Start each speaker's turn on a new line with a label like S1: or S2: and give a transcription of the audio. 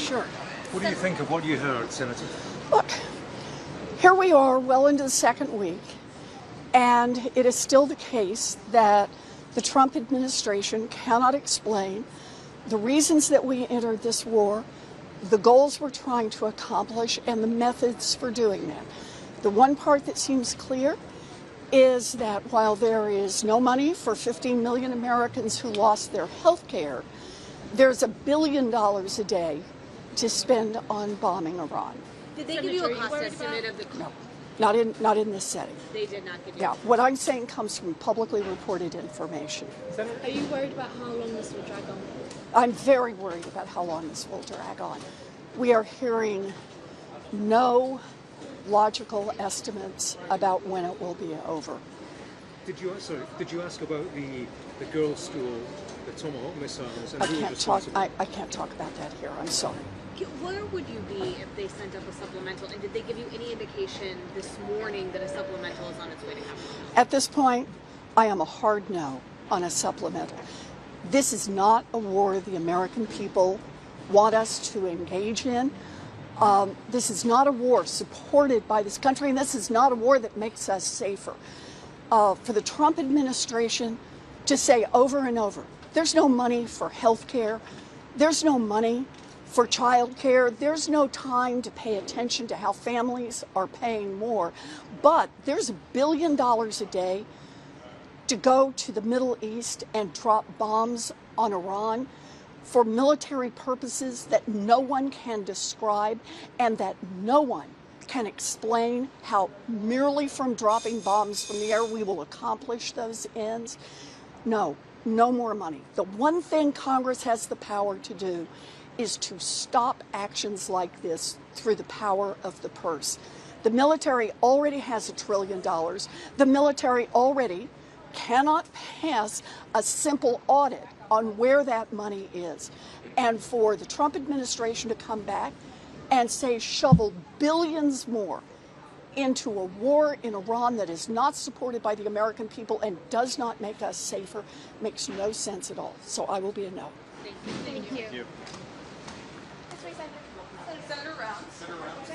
S1: Sure.
S2: What do you think of what you heard, Senator?
S1: Look, here we are well into the second week, and it is still the case that the Trump administration cannot explain the reasons that we entered this war, the goals we're trying to accomplish, and the methods for doing that. The one part that seems clear is that while there is no money for 15 million Americans who lost their health care, there's $1 billion a day to spend on bombing Iran.
S3: Did they give you a cost estimate of the...
S1: No, not in this setting.
S3: They did not give you...
S1: Yeah, what I'm saying comes from publicly reported information.
S4: Are you worried about how long this will drag on?
S1: I'm very worried about how long this will drag on. We are hearing no logical estimates about when it will be over.
S2: Did you ask about the girls' school, the Tomahawk missiles, and
S1: I
S2: who was
S1: can't
S2: responsible?
S1: I can't talk about that here. I'm sorry.
S3: Where would you be if they sent up a supplemental? And did they give you any indication this morning that a supplemental is on its way to Capitol Hill?
S1: At this point, I am a hard no on a supplemental. This is not a war the American people want us to engage in. This is not a war supported by this country, and this is not a war that makes us safer. For the Trump administration to say over and over, there's no money for health care, there's no money for child care, there's no time to pay attention to how families are paying more, but there's $1 billion a day to go to the Middle East and drop bombs on Iran for military purposes that no one can describe and that no one can explain how merely from dropping bombs from the air we will accomplish those ends. No more money. The one thing Congress has the power to do is to stop actions like this through the power of the purse. The military already has $1 trillion. The military already cannot pass a simple audit on where that money is. And for the Trump administration to come back and say shovel billions more into a war in Iran that is not supported by the American people and does not make us safer makes no sense at all. So I will be a no.
S3: Thank you.
S4: Thank you.
S2: You.
S4: Senator Rounds.